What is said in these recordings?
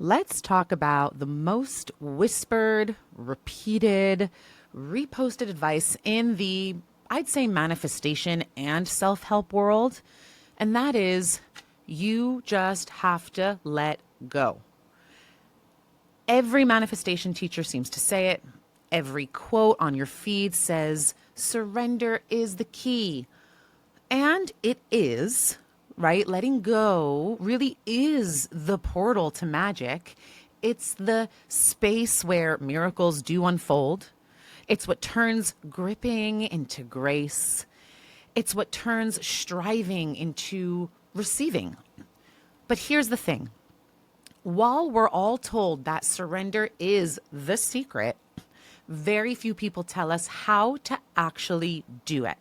Let's talk about the most whispered, repeated, reposted advice in the, I'd say, manifestation and self-help world. And that is, you just have to let go. Every manifestation teacher seems to say it. Every quote on your feed says, surrender is the key. And it is, right? Letting go really is the portal to magic. It's the space where miracles do unfold. It's what turns gripping into grace. It's what turns striving into receiving. But here's the thing. While we're all told that surrender is the secret, very few people tell us how to actually do it.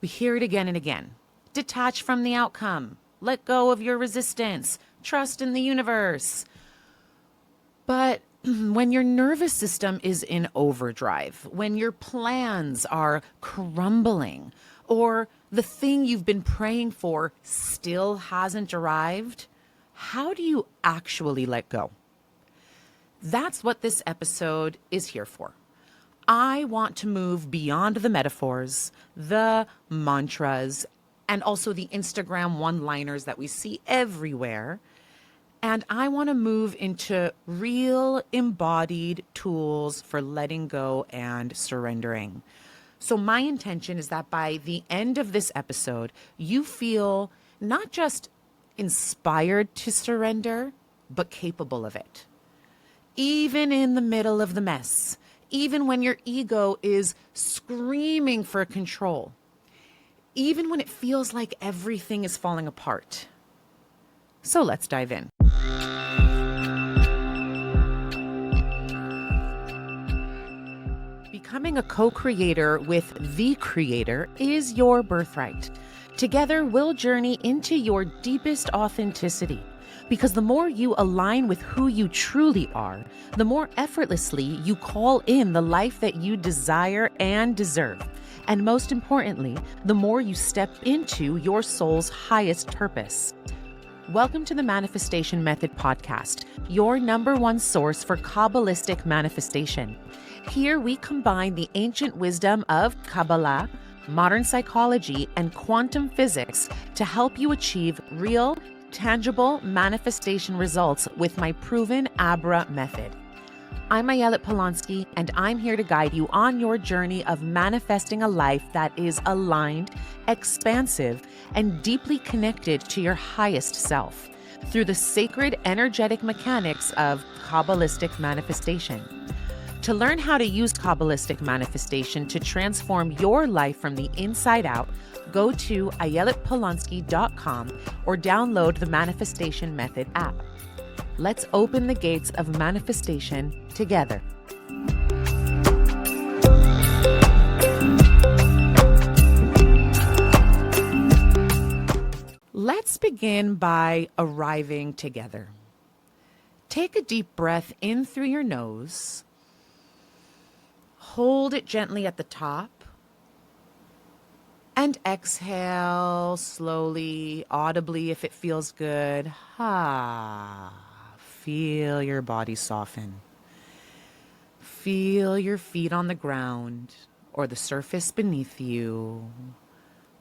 We hear it again and again. Detach from the outcome. Let go of your resistance. Trust in the universe. But when your nervous system is in overdrive, when your plans are crumbling, or the thing you've been praying for still hasn't arrived, how do you actually let go? That's what this episode is here for. I want to move beyond the metaphors, the mantras, and also the Instagram one-liners that we see everywhere. And I want to move into real embodied tools for letting go and surrendering. So my intention is that by the end of this episode, you feel not just inspired to surrender, but capable of it. Even in the middle of the mess, even when your ego is screaming for control, even when it feels like everything is falling apart. So let's dive in. Becoming a co-creator with the creator is your birthright. Together, we'll journey into your deepest authenticity. Because the more you align with who you truly are, the more effortlessly you call in the life that you desire and deserve. And most importantly, the more you step into your soul's highest purpose. Welcome to the Manifestation Method podcast, your #1 source for Kabbalistic manifestation. Here we combine the ancient wisdom of Kabbalah, modern psychology, and quantum physics to help you achieve real, tangible manifestation results with my proven Abra method. I'm Ayelet Polonsky, and I'm here to guide you on your journey of manifesting a life that is aligned, expansive, and deeply connected to your highest self through the sacred energetic mechanics of Kabbalistic manifestation. To learn how to use Kabbalistic manifestation to transform your life from the inside out, go to ayeletpolonsky.com or download the Manifestation Method app. Let's open the gates of manifestation together. Let's begin by arriving together. Take a deep breath in through your nose. Hold it gently at the top. And exhale slowly, audibly if it feels good. Feel your body soften. Feel your feet on the ground or the surface beneath you.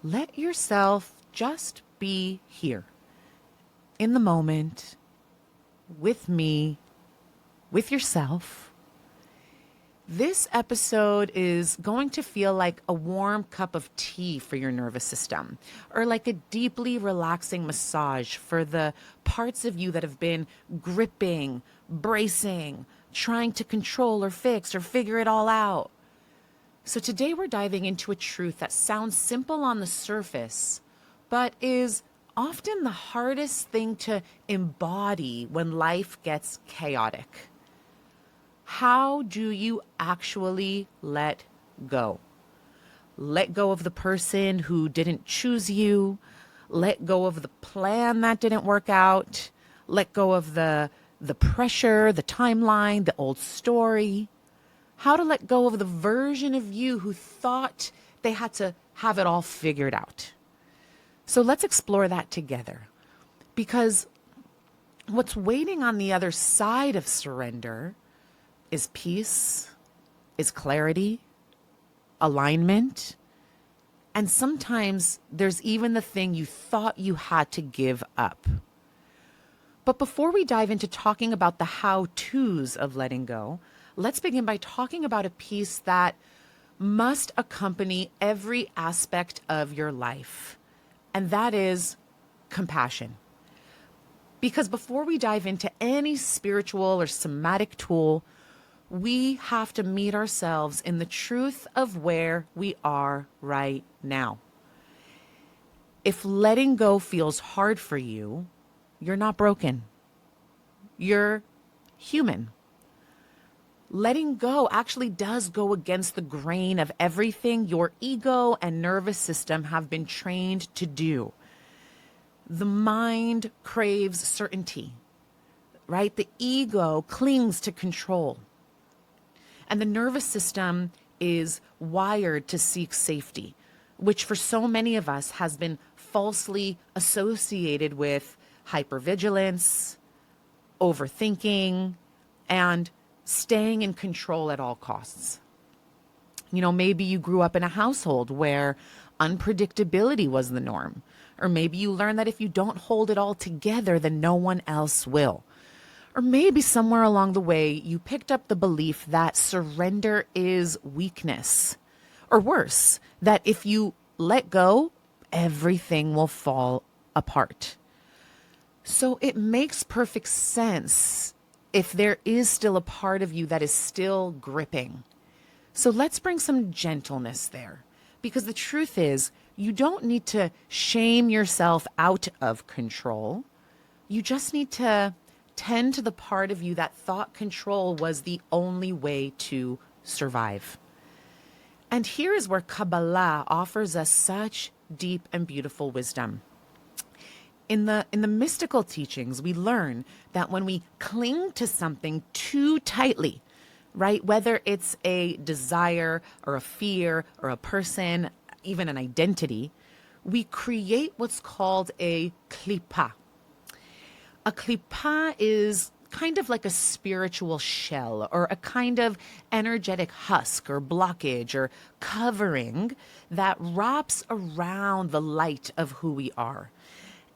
Let yourself just be here, in the moment, with me, with yourself. This episode is going to feel like a warm cup of tea for your nervous system, or like a deeply relaxing massage for the parts of you that have been gripping, bracing, trying to control or fix or figure it all out. So today we're diving into a truth that sounds simple on the surface, but is often the hardest thing to embody when life gets chaotic. How do you actually let go? Let go of the person who didn't choose you. Let go of the plan that didn't work out. Let go of the pressure, the timeline, the old story. How to let go of the version of you who thought they had to have it all figured out. So let's explore that together. Because What's waiting on the other side of surrender is peace, is clarity, alignment, and sometimes there's even the thing you thought you had to give up. But before we dive into talking about the how-tos of letting go, let's begin by talking about a piece that must accompany every aspect of your life, and that is compassion. Because before we dive into any spiritual or somatic tool, we have to meet ourselves in the truth of where we are right now. If letting go feels hard for you, you're not broken. You're human. Letting go actually does go against the grain of everything your ego and nervous system have been trained to do. The mind craves certainty, right? The ego clings to control. And the nervous system is wired to seek safety, which for so many of us has been falsely associated with hypervigilance, overthinking, and staying in control at all costs. You know, maybe you grew up in a household where unpredictability was the norm. Or maybe you learned that if you don't hold it all together, then no one else will. Or maybe somewhere along the way, you picked up the belief that surrender is weakness. Or worse, that if you let go, everything will fall apart. So it makes perfect sense if there is still a part of you that is still gripping. So let's bring some gentleness there. Because the truth is, you don't need to shame yourself out of control. You just need to tend to the part of you that thought control was the only way to survive. And here is where Kabbalah offers us such deep and beautiful wisdom. In the mystical teachings, we learn that when we cling to something too tightly, right, whether it's a desire or a fear or a person, even an identity, we create what's called a klipot. A klipot is kind of like a spiritual shell or a kind of energetic husk or blockage or covering that wraps around the light of who we are.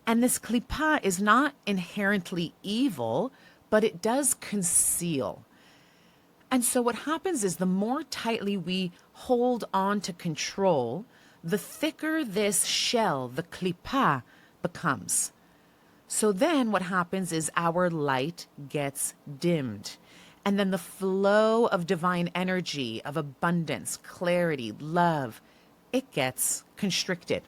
And this klipot is not inherently evil, but it does conceal. And so what happens is the more tightly we hold on to control, the thicker this shell, the klipot, becomes. So then what happens is our light gets dimmed. And then the flow of divine energy, of abundance, clarity, love, it gets constricted.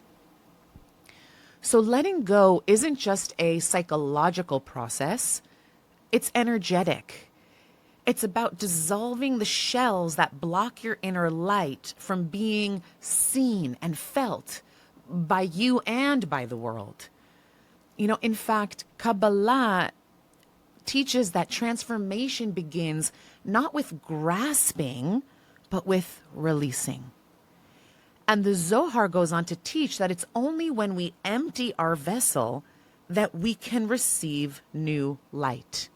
So letting go isn't just a psychological process, it's energetic. It's about dissolving the shells that block your inner light from being seen and felt by you and by the world. You know, in fact, Kabbalah teaches that transformation begins not with grasping, but with releasing. And the Zohar goes on to teach that it's only when we empty our vessel that we can receive new light.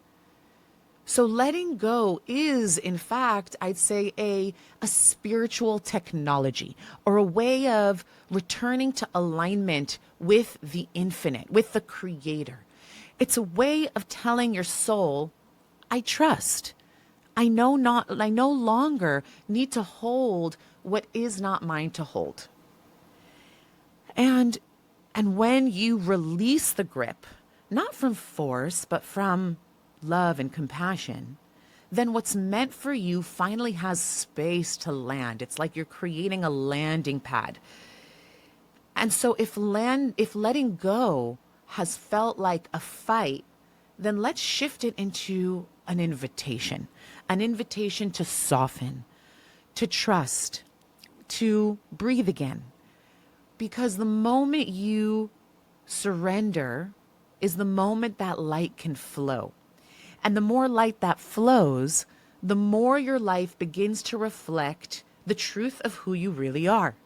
So letting go is, in fact, I'd say a spiritual technology or a way of returning to alignment with the infinite, with the Creator. It's a way of telling your soul, I trust. I no longer need to hold what is not mine to hold. And when you release the grip, not from force, but from love and compassion, then what's meant for you finally has space to land. It's like you're creating a landing pad. And so if letting go has felt like a fight, then let's shift it into an invitation to soften, to trust, to breathe again. Because the moment you surrender is the moment that light can flow. And the more light that flows, the more your life begins to reflect the truth of who you really are.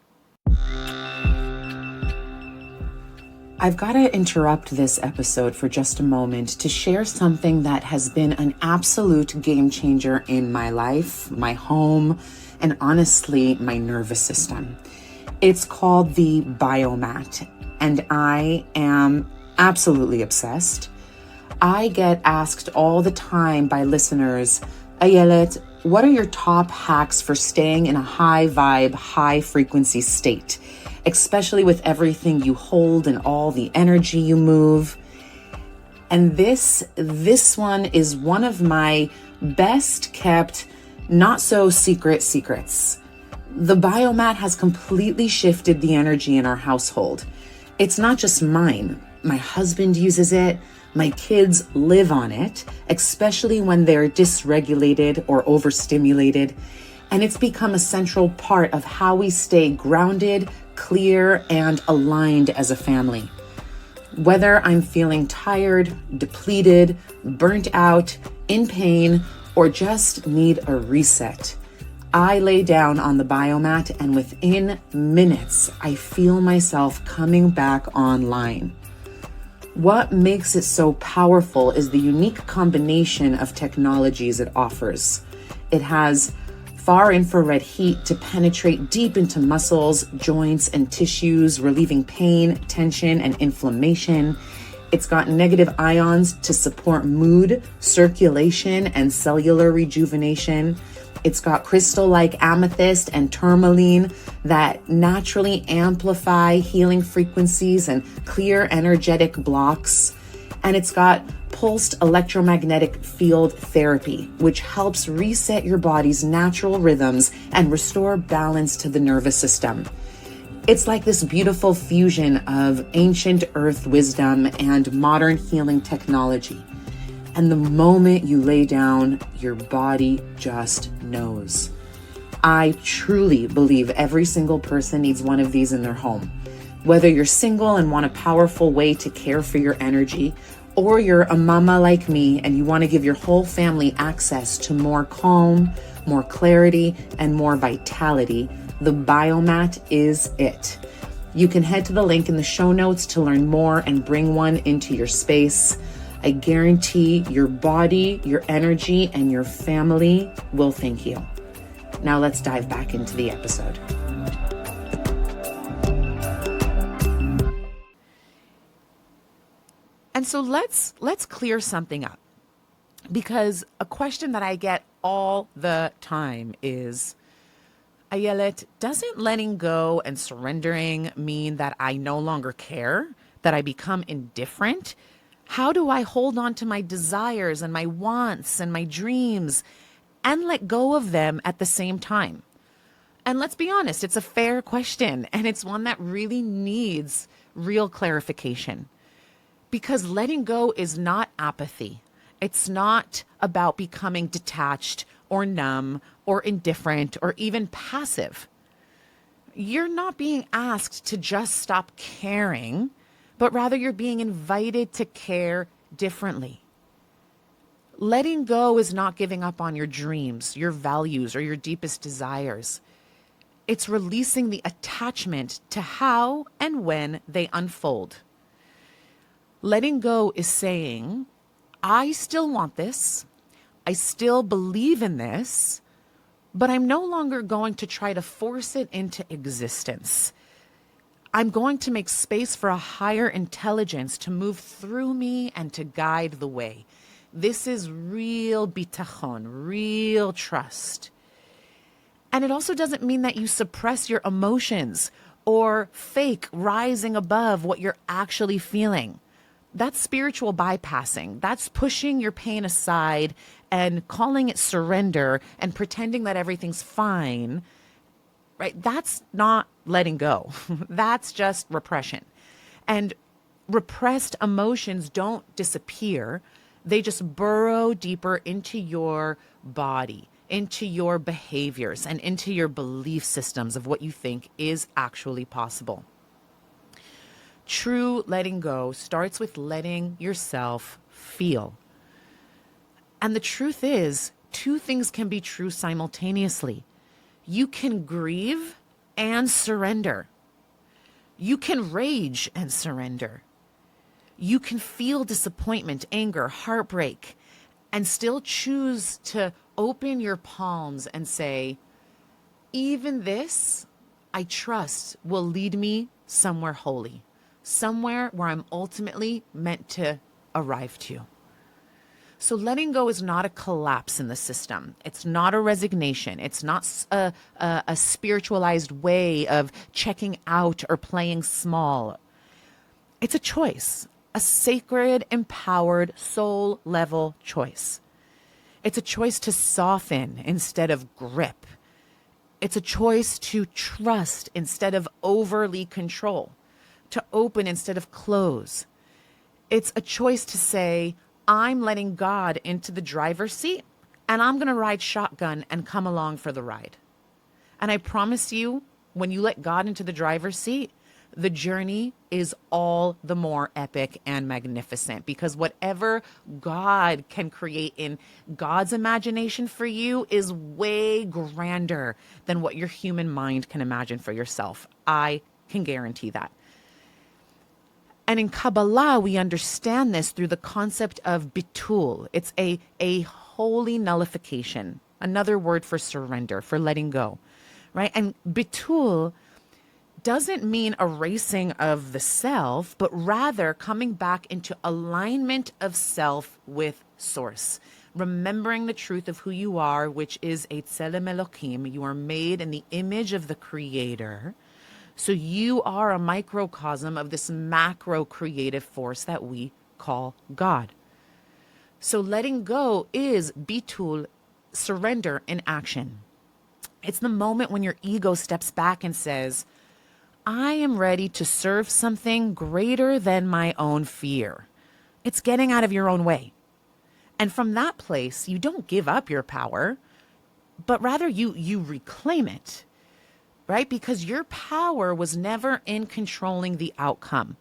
I've got to interrupt this episode for just a moment to share something that has been an absolute game changer in my life, my home, and honestly, my nervous system. It's called the biomat, and I am absolutely obsessed. I get asked all the time by listeners, Ayelet, what are your top hacks for staying in a high vibe, high frequency state, especially with everything you hold and all the energy you move? And this one is one of my best kept, not so secret secrets. The biomat has completely shifted the energy in our household. It's not just mine. My husband uses it. My kids live on it, especially when they're dysregulated or overstimulated. And it's become a central part of how we stay grounded, clear, and aligned as a family. Whether I'm feeling tired, depleted, burnt out, in pain, or just need a reset, I lay down on the biomat and within minutes, I feel myself coming back online. What makes it so powerful is the unique combination of technologies it offers. It has far infrared heat to penetrate deep into muscles, joints, and tissues, relieving pain, tension, and inflammation. It's got negative ions to support mood, circulation, and cellular rejuvenation. It's got crystal-like amethyst and tourmaline that naturally amplify healing frequencies and clear energetic blocks. And it's got pulsed electromagnetic field therapy, which helps reset your body's natural rhythms and restore balance to the nervous system. It's like this beautiful fusion of ancient earth wisdom and modern healing technology. And the moment you lay down, your body just knows. I truly believe every single person needs one of these in their home. Whether you're single and want a powerful way to care for your energy, or you're a mama like me and you want to give your whole family access to more calm, more clarity, and more vitality, the biomat is it. You can head to the link in the show notes to learn more and bring one into your space. I guarantee your body, your energy, and your family will thank you. Now let's dive back into the episode. And so let's clear something up, because a question that I get all the time is, Ayelet, doesn't letting go and surrendering mean that I no longer care, that I become indifferent? How do I hold on to my desires and my wants and my dreams and let go of them at the same time? And let's be honest, it's a fair question, and it's one that really needs real clarification. Because letting go is not apathy. It's not about becoming detached or numb or indifferent or even passive. You're not being asked to just stop caring, but rather you're being invited to care differently. Letting go is not giving up on your dreams, your values, or your deepest desires. It's releasing the attachment to how and when they unfold. Letting go is saying, I still want this, I still believe in this, but I'm no longer going to try to force it into existence. I'm going to make space for a higher intelligence to move through me and to guide the way. This is real bitachon, real trust. And it also doesn't mean that you suppress your emotions or fake rising above what you're actually feeling. That's spiritual bypassing. That's pushing your pain aside and calling it surrender and pretending that everything's fine. Right? That's not letting go. That's just repression. And repressed emotions don't disappear. They just burrow deeper into your body, into your behaviors, and into your belief systems of what you think is actually possible. True letting go starts with letting yourself feel. And the truth is, two things can be true simultaneously. You can grieve and surrender. You can rage and surrender. You can feel disappointment, anger, heartbreak, and still choose to open your palms and say, even this, I trust, will lead me somewhere holy, somewhere where I'm ultimately meant to arrive to. So letting go is not a collapse in the system. It's not a resignation. It's not a spiritualized way of checking out or playing small. It's a choice, a sacred, empowered, soul-level choice. It's a choice to soften instead of grip. It's a choice to trust instead of overly control, to open instead of close. It's a choice to say, I'm letting God into the driver's seat, and I'm going to ride shotgun and come along for the ride. And I promise you, when you let God into the driver's seat, the journey is all the more epic and magnificent, because whatever God can create in God's imagination for you is way grander than what your human mind can imagine for yourself. I can guarantee that. And in Kabbalah, we understand this through the concept of bitul. It's a holy nullification, another word for surrender, for letting go, right? And bitul doesn't mean erasing of the self, but rather coming back into alignment of self with source. Remembering the truth of who you are, which is a tselem Elokim. You are made in the image of the Creator. So you are a microcosm of this macro creative force that we call God. So letting go is bitul, surrender in action. It's the moment when your ego steps back and says, I am ready to serve something greater than my own fear. It's getting out of your own way. And from that place, you don't give up your power, but rather you reclaim it. Right? Because your power was never in controlling the outcome,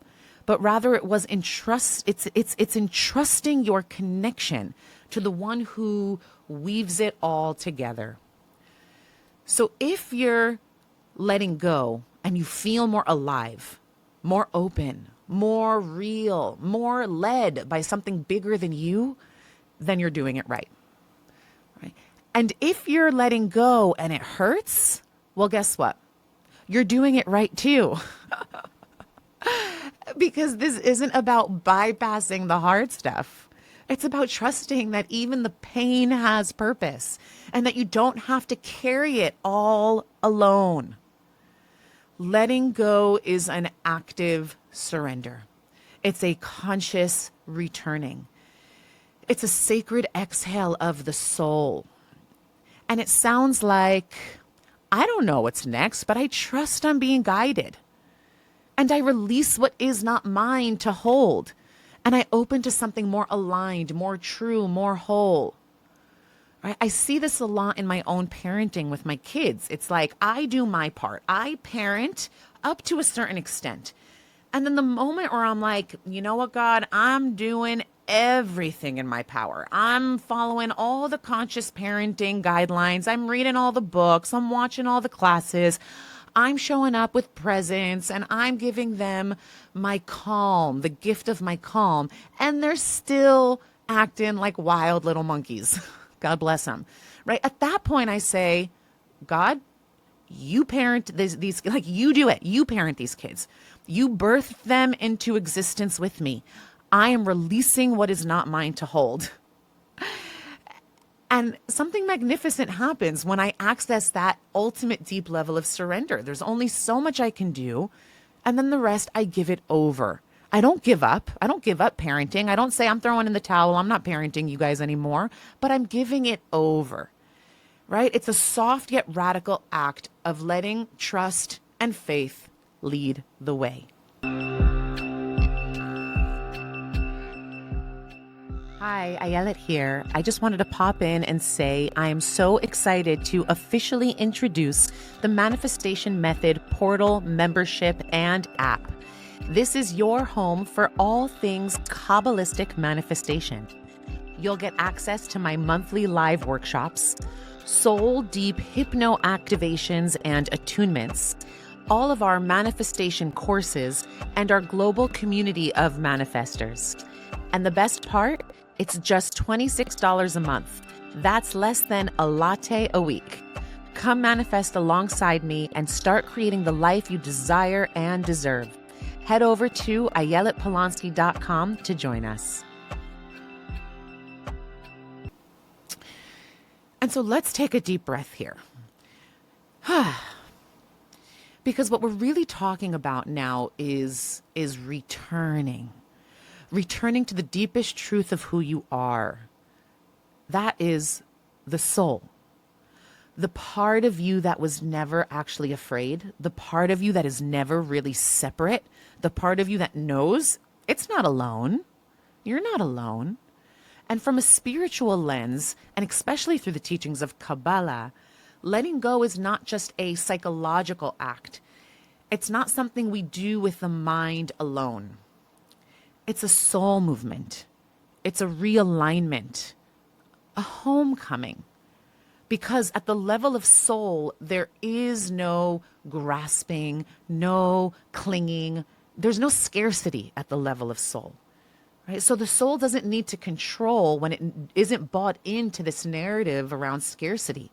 but rather it was it's entrusting your connection to the one who weaves it all together. So if you're letting go and you feel more alive, more open, more real, more led by something bigger than you, then you're doing it right. Right? And if you're letting go and it hurts, well, guess what? You're doing it right too. Because this isn't about bypassing the hard stuff. It's about trusting that even the pain has purpose and that you don't have to carry it all alone. Letting go is an active surrender. It's a conscious returning. It's a sacred exhale of the soul. And it sounds like, I don't know what's next, but I trust I'm being guided. And I release what is not mine to hold. And I open to something more aligned, more true, more whole. Right? I see this a lot in my own parenting with my kids. It's like I do my part. I parent up to a certain extent. And then the moment where I'm like, you know what, God, I'm doing everything in my power. I'm following all the conscious parenting guidelines. I'm reading all the books. I'm watching all the classes. I'm showing up with presents and I'm giving them my calm, the gift of my calm. And they're still acting like wild little monkeys. God bless them. Right? At that point, I say, God, you parent these, like you do it. You parent these kids. You birthed them into existence with me. I am releasing what is not mine to hold. And something magnificent happens when I access that ultimate deep level of surrender. There's only so much I can do. And then the rest, I give it over. I don't give up. I don't give up parenting. I don't say I'm throwing in the towel. I'm not parenting you guys anymore, but I'm giving it over. Right? It's a soft yet radical act of letting trust and faith lead the way. Hi, Ayelet here. I just wanted to pop in and say I am so excited to officially introduce the Manifestation Method portal, membership, and app. This is your home for all things Kabbalistic manifestation. You'll get access to my monthly live workshops, soul deep hypno activations and attunements, all of our manifestation courses, and our global community of manifestors. And the best part, it's just $26 a month. That's less than a latte a week. Come manifest alongside me and start creating the life you desire and deserve. Head over to ayeletpolonsky.com to join us. And so let's take a deep breath here. Because what we're really talking about now is returning to the deepest truth of who you are. That is the soul. The part of you that was never actually afraid, the part of you that is never really separate, the part of you that knows it's not alone. You're not alone. And from a spiritual lens, and especially through the teachings of Kabbalah, letting go is not just a psychological act. It's not something we do with the mind alone. It's a soul movement. It's a realignment, a homecoming. Because at the level of soul, there is no grasping, no clinging. There's no scarcity at the level of soul. Right? So the soul doesn't need to control when it isn't bought into this narrative around scarcity.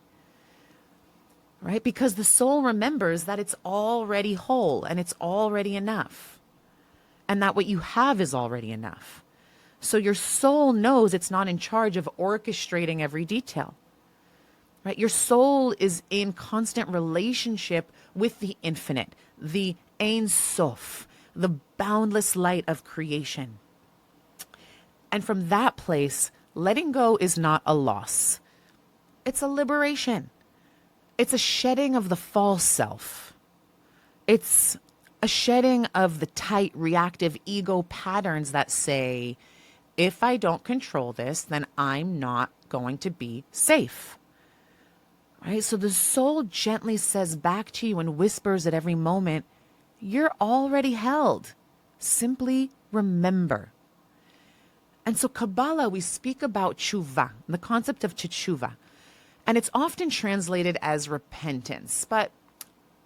Right? Because the soul remembers that it's already whole and it's already enough. And that what you have is already enough. So your soul knows it's not in charge of orchestrating every detail. Right? Your soul is in constant relationship with the infinite, the Ein Sof, the boundless light of creation. And from that place, letting go is not a loss. It's a liberation. It's a shedding of the false self. It's a shedding of the tight, reactive ego patterns that say, if I don't control this, then I'm not going to be safe. Right? So the soul gently says back to you and whispers at every moment, you're already held. Simply remember. And so Kabbalah, we speak about tshuva, the concept of teshuva. And it's often translated as repentance. But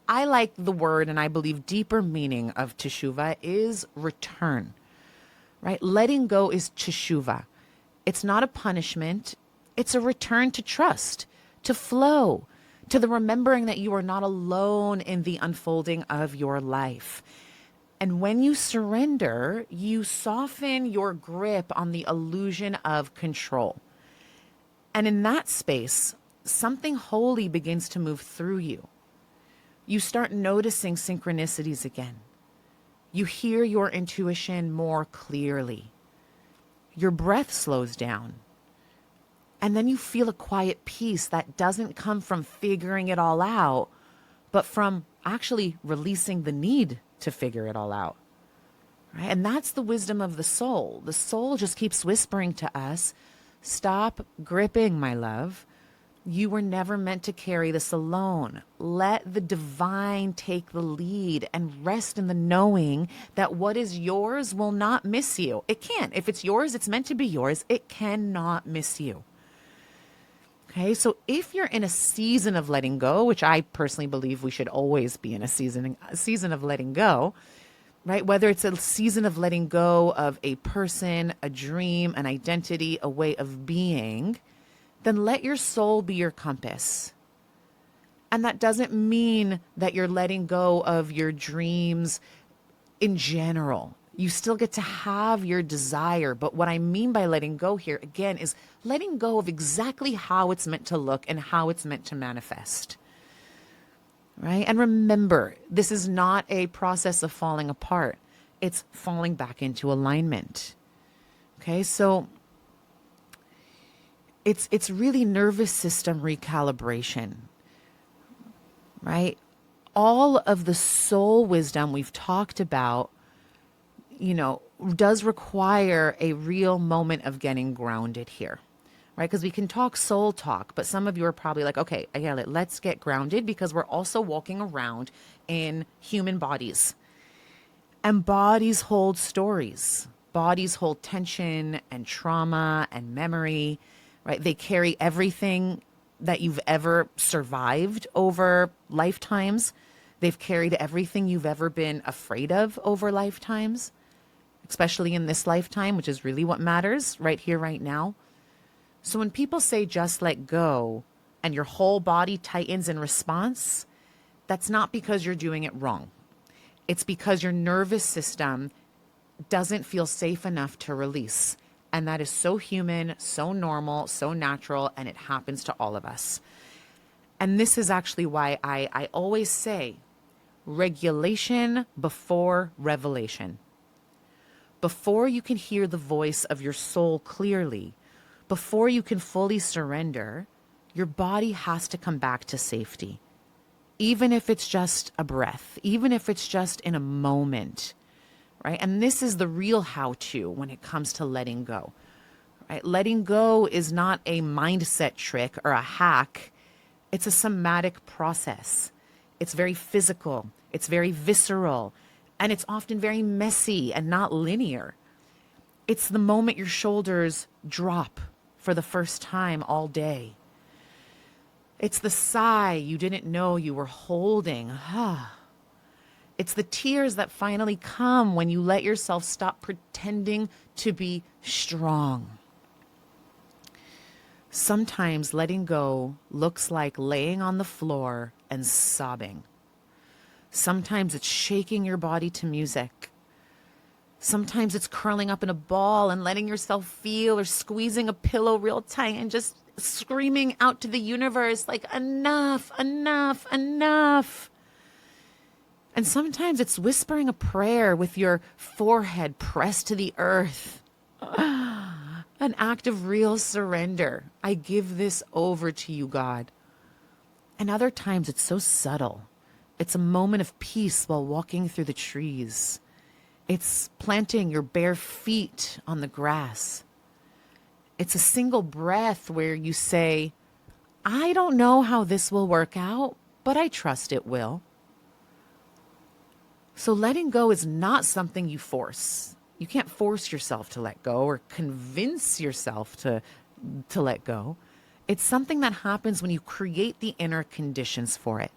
I like the word, and I believe deeper meaning of teshuva is return. Right? Letting go is teshuva. It's not a punishment. It's a return to trust, to flow, to the remembering that you are not alone in the unfolding of your life. And when you surrender, you soften your grip on the illusion of control. And in that space, something holy begins to move through you. You start noticing synchronicities again. You hear your intuition more clearly. Your breath slows down. And then you feel a quiet peace that doesn't come from figuring it all out, but from actually releasing the need to figure it all out. Right? And that's the wisdom of the soul. The soul just keeps whispering to us, stop gripping, my love. You were never meant to carry this alone. Let the divine take the lead and rest in the knowing that what is yours will not miss you. It can't. If it's yours, it's meant to be yours. It cannot miss you. Okay, so if you're in a season of letting go, which I personally believe we should always be in a season of letting go, right? Whether it's a season of letting go of a person, a dream, an identity, a way of being, then let your soul be your compass. And that doesn't mean that you're letting go of your dreams in general. You still get to have your desire. But what I mean by letting go here, again, is letting go of exactly how it's meant to look and how it's meant to manifest. Right? And remember, this is not a process of falling apart. It's falling back into alignment. Okay, so it's really nervous system recalibration. Right? All of the soul wisdom we've talked about, does require a real moment of getting grounded here, right? Because we can talk soul talk, but some of you are probably like, okay, let's get grounded, because we're also walking around in human bodies. And bodies hold stories. Bodies hold tension and trauma and memory, right? They carry everything that you've ever survived over lifetimes. They've carried everything you've ever been afraid of over lifetimes, especially in this lifetime, which is really what matters right here, right now. So when people say just let go and your whole body tightens in response, that's not because you're doing it wrong. It's because your nervous system doesn't feel safe enough to release. And that is so human, so normal, so natural, and it happens to all of us. And this is actually why I always say regulation before revelation. Before you can hear the voice of your soul clearly, before you can fully surrender, your body has to come back to safety. Even if it's just a breath, even if it's just in a moment, right? And this is the real how-to when it comes to letting go, right? Letting go is not a mindset trick or a hack. It's a somatic process. It's very physical. It's very visceral. And it's often very messy and not linear. It's the moment your shoulders drop for the first time all day. It's the sigh you didn't know you were holding. It's the tears that finally come when you let yourself stop pretending to be strong. Sometimes letting go looks like laying on the floor and sobbing. Sometimes it's shaking your body to music. Sometimes it's curling up in a ball and letting yourself feel, or squeezing a pillow real tight and just screaming out to the universe like, enough, enough, enough. And sometimes it's whispering a prayer with your forehead pressed to the earth. An act of real surrender. I give this over to you, God. And other times it's so subtle. It's a moment of peace while walking through the trees. It's planting your bare feet on the grass. It's a single breath where you say, I don't know how this will work out, but I trust it will. So letting go is not something you force. You can't force yourself to let go or convince yourself to let go. It's something that happens when you create the inner conditions for it.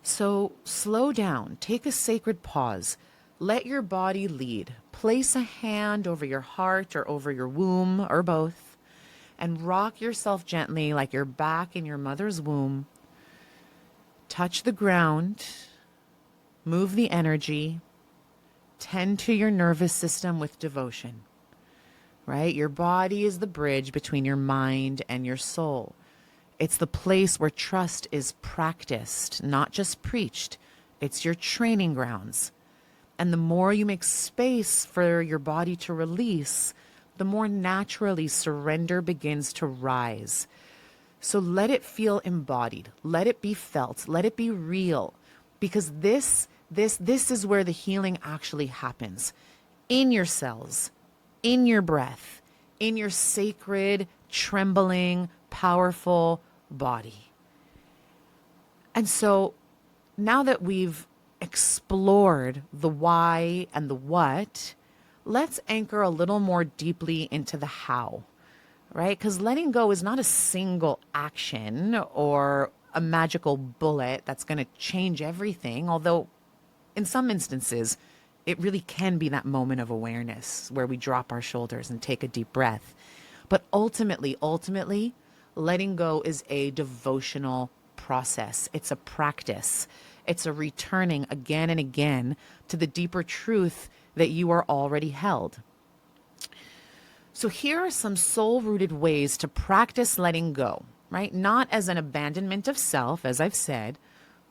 So slow down, take a sacred pause, let your body lead. Place a hand over your heart or over your womb or both, and rock yourself gently like you're back in your mother's womb. Touch the ground, move the energy, tend to your nervous system with devotion, right? Your body is the bridge between your mind and your soul. It's the place where trust is practiced, not just preached. It's your training grounds. And the more you make space for your body to release, the more naturally surrender begins to rise. So let it feel embodied. Let it be felt. Let it be real. Because this is where the healing actually happens. In your cells, in your breath, in your sacred, trembling, powerful body. And so now that we've explored the why and the what, let's anchor a little more deeply into the how, right? Because letting go is not a single action or a magical bullet that's going to change everything, although in some instances, it really can be that moment of awareness where we drop our shoulders and take a deep breath. But ultimately, letting go is a devotional process. It's a practice. It's a returning again and again to the deeper truth that you are already held. So here are some soul-rooted ways to practice letting go, right? Not as an abandonment of self, as I've said,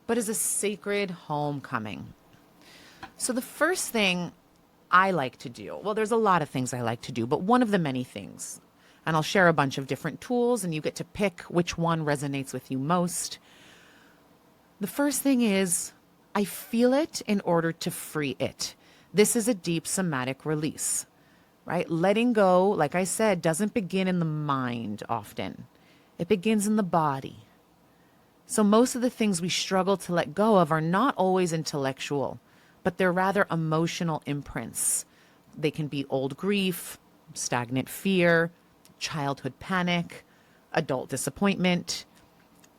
but as a sacred homecoming. So the first thing I like to do, well, there's a lot of things I like to do, but one of the many things, and I'll share a bunch of different tools and you get to pick which one resonates with you most. The first thing is, I feel it in order to free it. This is a deep somatic release, right? Letting go, like I said, doesn't begin in the mind often. It begins in the body. So most of the things we struggle to let go of are not always intellectual, but they're rather emotional imprints. They can be old grief, stagnant fear, childhood panic, adult disappointment.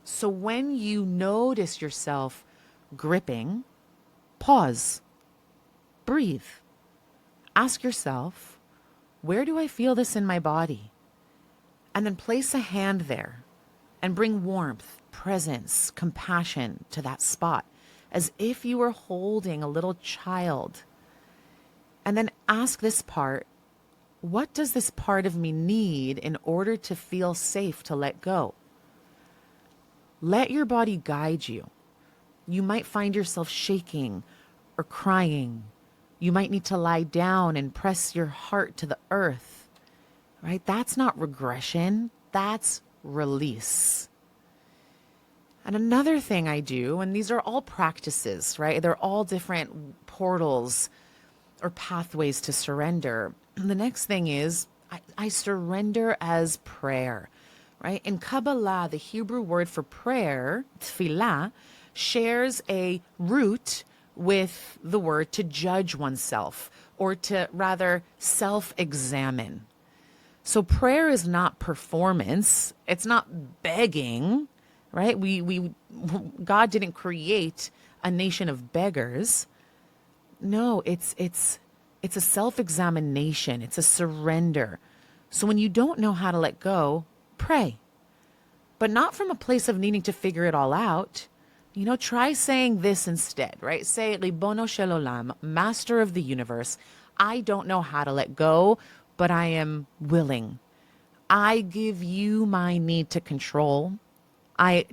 So when you notice yourself gripping, pause, breathe. Ask yourself, where do I feel this in my body? And then place a hand there and bring warmth, presence, compassion to that spot, as if you were holding a little child. And then ask this part, what does this part of me need in order to feel safe to let go? Let your body guide you. You might find yourself shaking or crying. You might need to lie down and press your heart to the earth, right? That's not regression. That's release. And another thing I do, and these are all practices, right? They're all different portals or pathways to surrender. The next thing is I surrender as prayer, right? In Kabbalah, the Hebrew word for prayer, tefillah, shares a root with the word to judge oneself, or to rather self-examine. So prayer is not performance. It's not begging, right? God didn't create a nation of beggars. No, it's a self-examination. It's a surrender. So when you don't know how to let go, pray. But not from a place of needing to figure it all out. Try saying this instead, right? Say, Ribono shel olam, master of the universe, I don't know how to let go, but I am willing. I give you my need to control. I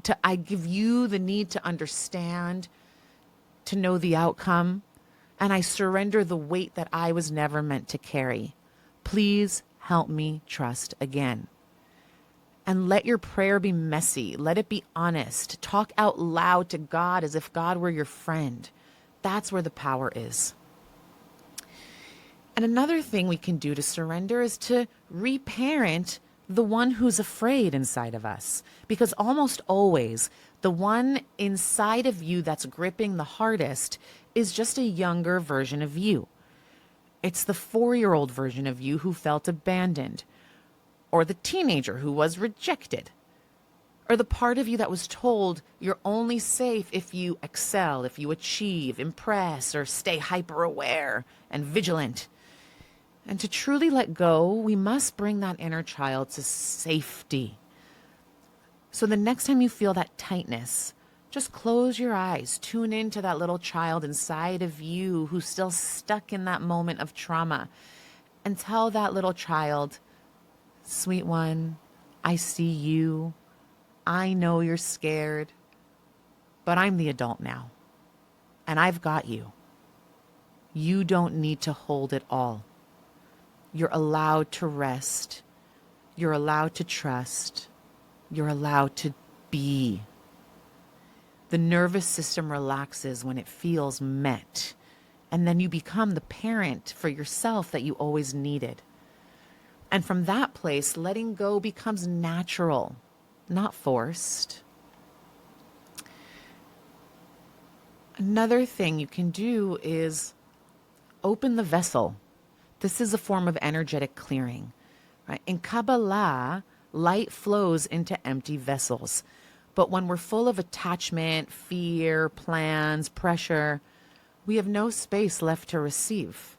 give you the need to understand, to know the outcome, and I surrender the weight that I was never meant to carry. Please help me trust again. And let your prayer be messy. Let it be honest. Talk out loud to God as if God were your friend. That's where the power is. And another thing we can do to surrender is to reparent the one who's afraid inside of us. Because almost always, the one inside of you that's gripping the hardest is just a younger version of you. It's the 4-year-old version of you who felt abandoned, or the teenager who was rejected, or the part of you that was told you're only safe if you excel, if you achieve, impress, or stay hyper-aware and vigilant. And to truly let go, we must bring that inner child to safety. So the next time you feel that tightness, just close your eyes, tune into that little child inside of you who's still stuck in that moment of trauma, and tell that little child, sweet one, I see you. I know you're scared, but I'm the adult now, and I've got you. You don't need to hold it all. You're allowed to rest. You're allowed to trust. You're allowed to be. The nervous system relaxes when it feels met, and then you become the parent for yourself that you always needed. And from that place, letting go becomes natural, not forced. Another thing you can do is open the vessel. This is a form of energetic clearing, right? In Kabbalah, light flows into empty vessels. But when we're full of attachment, fear, plans, pressure, we have no space left to receive.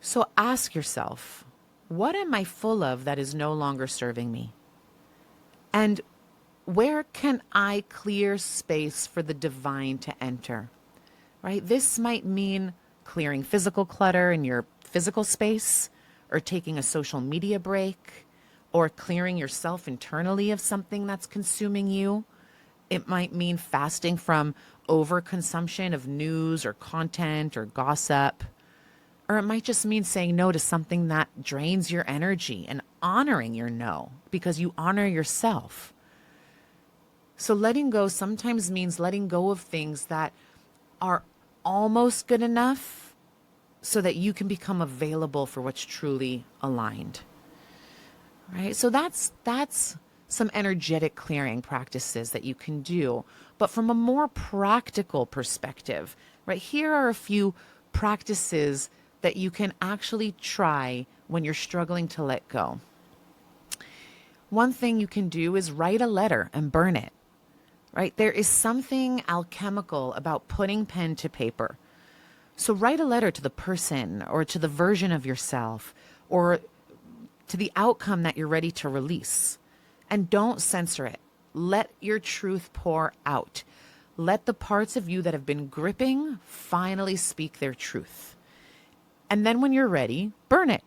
So ask yourself, what am I full of that is no longer serving me? And where can I clear space for the divine to enter? Right? This might mean clearing physical clutter in your physical space, or taking a social media break, or clearing yourself internally of something that's consuming you. It might mean fasting from overconsumption of news or content or gossip. Or it might just mean saying no to something that drains your energy and honoring your no because you honor yourself. So letting go sometimes means letting go of things that are almost good enough so that you can become available for what's truly aligned. Right? So that's some energetic clearing practices that you can do. But from a more practical perspective, right, here are a few practices that you can actually try when you're struggling to let go. One thing you can do is write a letter and burn it. right? There is something alchemical about putting pen to paper. So write a letter to the person or to the version of yourself or to the outcome that you're ready to release. And don't censor it. Let your truth pour out. Let the parts of you that have been gripping finally speak their truth. And then when you're ready, burn it.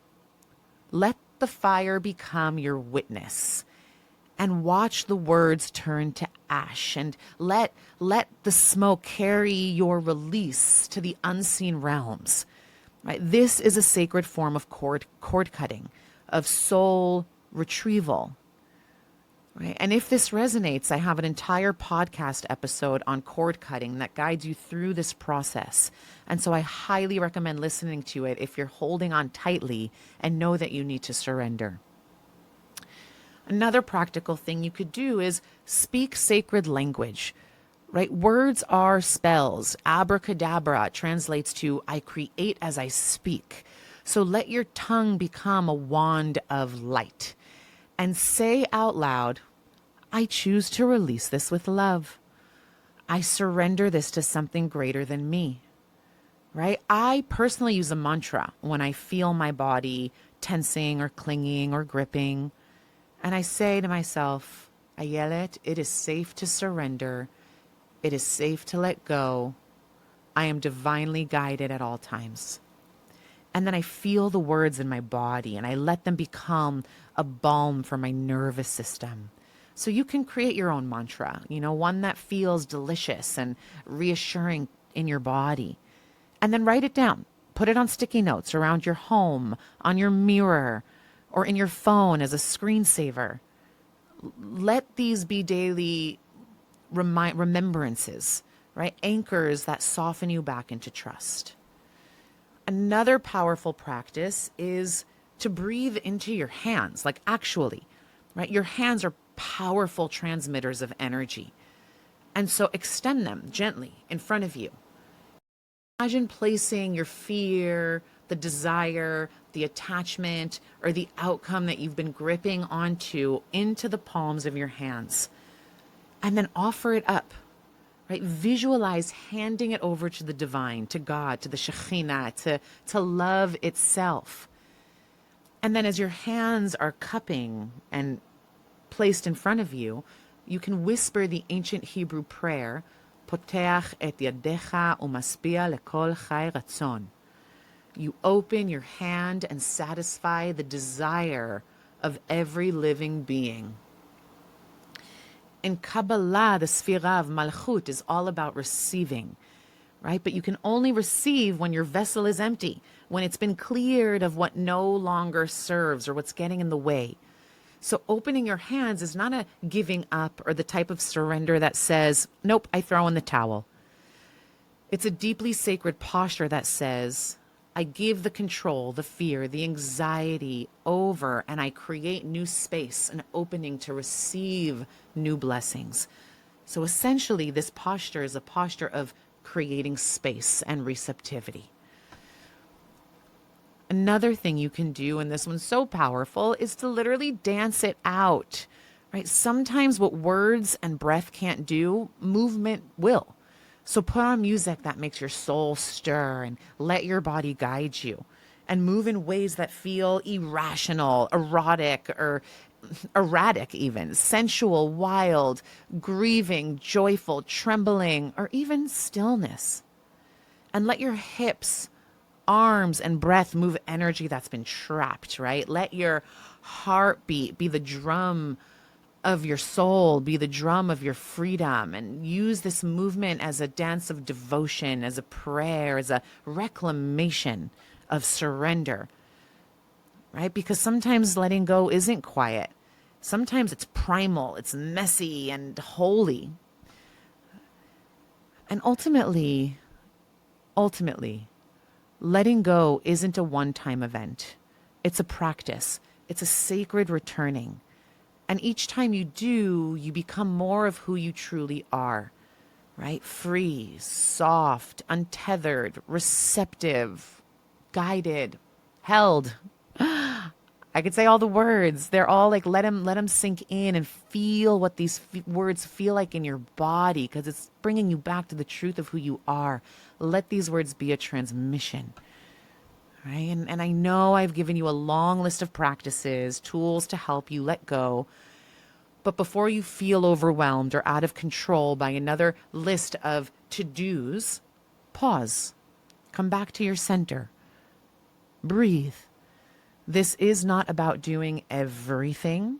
Let the fire become your witness. And watch the words turn to ash. And let the smoke carry your release to the unseen realms. Right? This is a sacred form of cord cutting, of soul retrieval. Right? And if this resonates, I have an entire podcast episode on cord cutting that guides you through this process. And so I highly recommend listening to it if you're holding on tightly and know that you need to surrender. Another practical thing you could do is speak sacred language, right? Words are spells. Abracadabra translates to I create as I speak. So let your tongue become a wand of light and say out loud, I choose to release this with love. I surrender this to something greater than me, right? I personally use a mantra when I feel my body tensing or clinging or gripping. And I say to myself, Ayelet, it is safe to surrender. It is safe to let go. I am divinely guided at all times. And then I feel the words in my body and I let them become a balm for my nervous system. So you can create your own mantra, one that feels delicious and reassuring in your body. And then write it down. Put it on sticky notes around your home, on your mirror, or in your phone as a screensaver. Let these be daily remembrances, right? Anchors that soften you back into trust. Another powerful practice is to breathe into your hands, like actually, right? Your hands are powerful transmitters of energy. And so extend them gently in front of you. Imagine placing your fear, the desire, the attachment, or the outcome that you've been gripping onto into the palms of your hands. And then offer it up, right? Visualize handing it over to the divine, to God, to the Shekhinah, to love itself. And then as your hands are cupping and placed in front of you, you can whisper the ancient Hebrew prayer, Poteach et yadecha umaspia lekol chai ratzon. You open your hand and satisfy the desire of every living being. In Kabbalah, the Sphira of Malchut is all about receiving, right? But you can only receive when your vessel is empty, when it's been cleared of what no longer serves or what's getting in the way. So opening your hands is not a giving up or the type of surrender that says, nope, I throw in the towel. It's a deeply sacred posture that says, I give the control, the fear, the anxiety over, and I create new space, an opening to receive new blessings. So essentially, this posture is a posture of creating space and receptivity. Another thing you can do, and this one's so powerful, is to literally dance it out, right? Sometimes what words and breath can't do, movement will. So put on music that makes your soul stir and let your body guide you and move in ways that feel irrational, erotic, or erratic even, sensual, wild, grieving, joyful, trembling, or even stillness. And let your hips, arms, and breath move energy that's been trapped, right? Let your heartbeat be the drum of your soul, be the drum of your freedom, and use this movement as a dance of devotion, as a prayer, as a reclamation of surrender, right? Because sometimes letting go isn't quiet. Sometimes it's primal, it's messy and holy. And ultimately, letting go isn't a one-time event. It's a practice. It's a sacred returning. And each time you do, you become more of who you truly are, right? Free, soft, untethered, receptive, guided, held. I could say all the words. They're all like, let them sink in and feel what these words feel like in your body, because it's bringing you back to the truth of who you are. Let these words be a transmission. Right? And I know I've given you a long list of practices, tools to help you let go. But before you feel overwhelmed or out of control by another list of to-dos, pause. Come back to your center. Breathe. This is not about doing everything.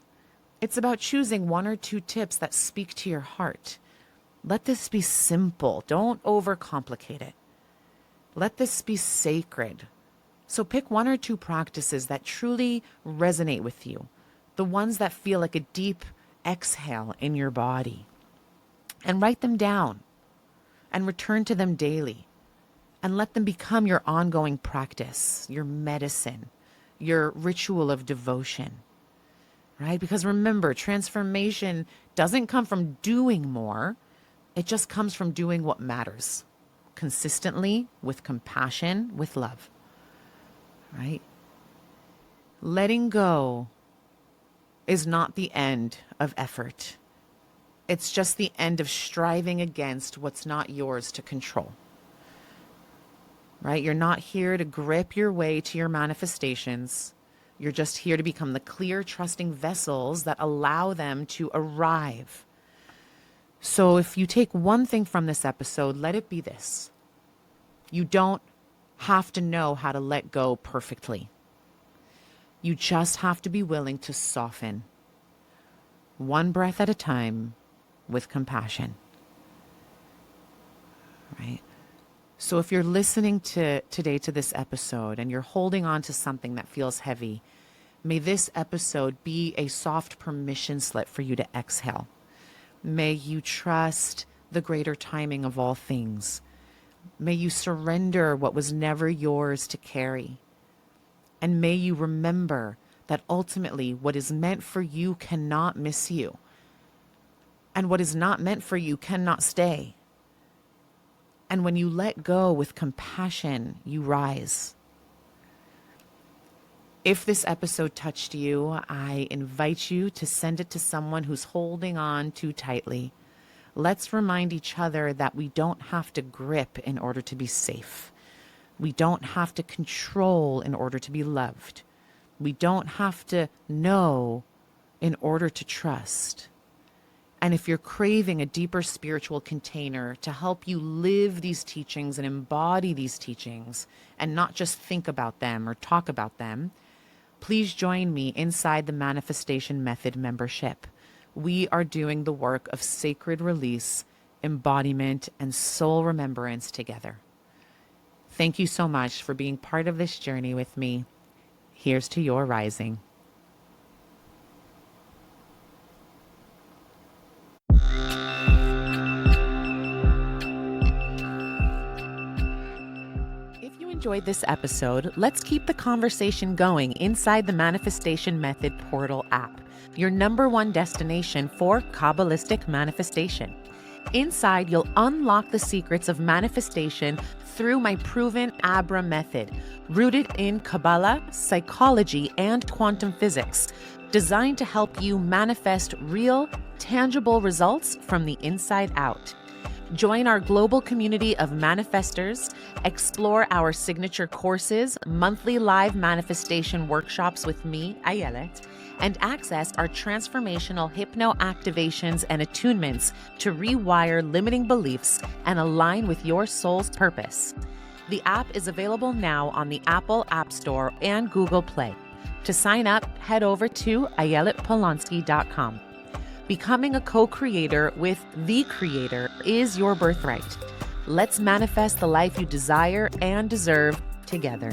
It's about choosing one or two tips that speak to your heart. Let this be simple. Don't overcomplicate it. Let this be sacred. So pick one or two practices that truly resonate with you, the ones that feel like a deep exhale in your body, and write them down and return to them daily and let them become your ongoing practice, your medicine, your ritual of devotion, right? Because remember, transformation doesn't come from doing more. It just comes from doing what matters consistently, with compassion, with love. Right? Letting go is not the end of effort. It's just the end of striving against what's not yours to control. Right? You're not here to grip your way to your manifestations. You're just here to become the clear, trusting vessels that allow them to arrive. So if you take one thing from this episode, let it be this. You don't have to know how to let go perfectly. You just have to be willing to soften, one breath at a time, with compassion. Right? So if you're listening today to this episode and you're holding on to something that feels heavy, may this episode be a soft permission slip for you to exhale. May you trust the greater timing of all things. May you surrender what was never yours to carry. And may you remember that ultimately what is meant for you cannot miss you. And what is not meant for you cannot stay. And when you let go with compassion, you rise. If this episode touched you, I invite you to send it to someone who's holding on too tightly. Let's remind each other that we don't have to grip in order to be safe. We don't have to control in order to be loved. We don't have to know in order to trust. And if you're craving a deeper spiritual container to help you live these teachings and embody these teachings and not just think about them or talk about them, please join me inside the Manifestation Method membership. We are doing the work of sacred release, embodiment, and soul remembrance together. Thank you so much for being part of this journey with me. Here's to your rising. If you enjoyed this episode, let's keep the conversation going inside the Manifestation Method portal app, your #1 destination for Kabbalistic manifestation. Inside, you'll unlock the secrets of manifestation through my proven Abra method, rooted in Kabbalah, psychology, and quantum physics, designed to help you manifest real, tangible results from the inside out. Join our global community of manifestors, explore our signature courses, monthly live manifestation workshops with me, Ayelet, and access our transformational hypno activations and attunements to rewire limiting beliefs and align with your soul's purpose. The app is available now on the Apple App Store and Google Play. To sign up, head over to ayeletpolonsky.com. Becoming a co-creator with the Creator is your birthright. Let's manifest the life you desire and deserve together.